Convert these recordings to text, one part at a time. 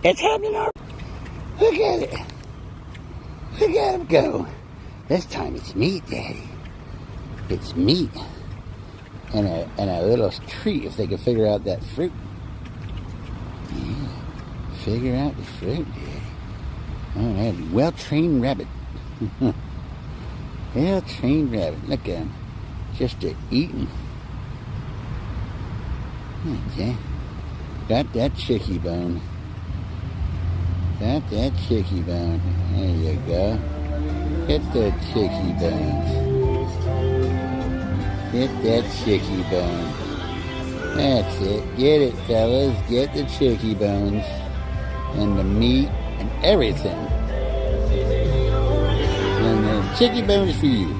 It's happening already. Look at it. Look at him go. This time it's meat, Daddy. It's meat. And a little treat if they can figure out that fruit. Yeah. Figure out the fruit, Daddy. Oh, that's a well-trained rabbit. Well-trained rabbit. Look at him. Just eating. Okay. Got that chickie bone. Got that chickie bone. There you go. Get the chickie bones. Get that chickie bone. That's it. Get it, fellas. Get the chickie bones. And the meat and everything. And the chickie bone is for you.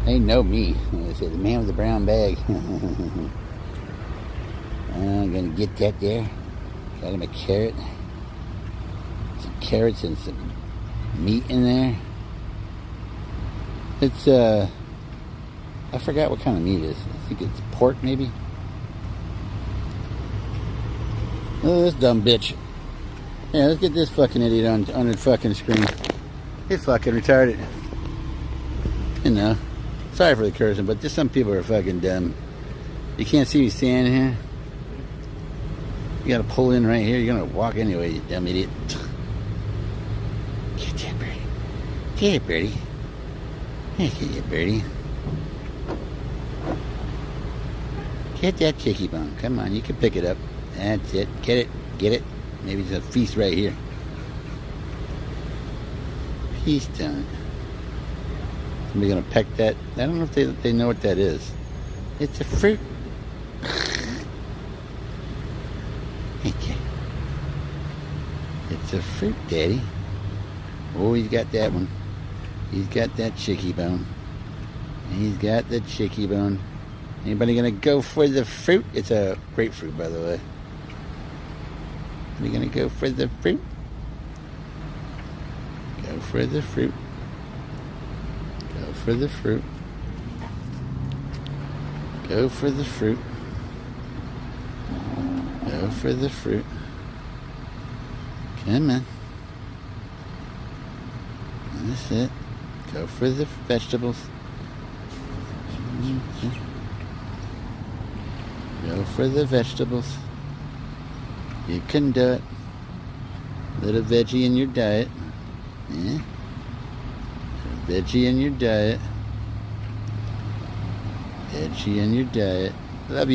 They know me. They say the man with the brown bag. I'm gonna get that there. Got him a carrot. Some carrots and some meat in there. It's I forgot what kind of meat it is. I think it's pork maybe. Oh, this dumb bitch. Yeah, let's get this fucking idiot on the fucking screen. He's fucking retarded. You know. Sorry for the cursing, but just some people are fucking dumb. You can't see me standing here. You gotta pull in right here. You're gonna walk anyway, you dumb idiot. Get that birdie. Get it, birdie. Get it, birdie. Get that chickie bone. Come on, you can pick it up. That's it. Get it. Get it. Maybe there's a feast right here. Feast on it. Somebody gonna peck that? I don't know if they know what that is. It's a fruit. Okay. It's a fruit, Daddy. Oh, he's got that one. He's got that chickie bone. He's got the chickie bone. Anybody gonna go for the fruit? It's a grapefruit, by the way. Are you gonna go for the fruit? Go for the fruit. Go for the fruit. Go for the fruit. Go for the fruit. Come on. That's it. Go for the vegetables. Go for the vegetables. You can do it. Little veggie in your diet. Yeah. Veggie in your diet. Veggie in your diet. Love you.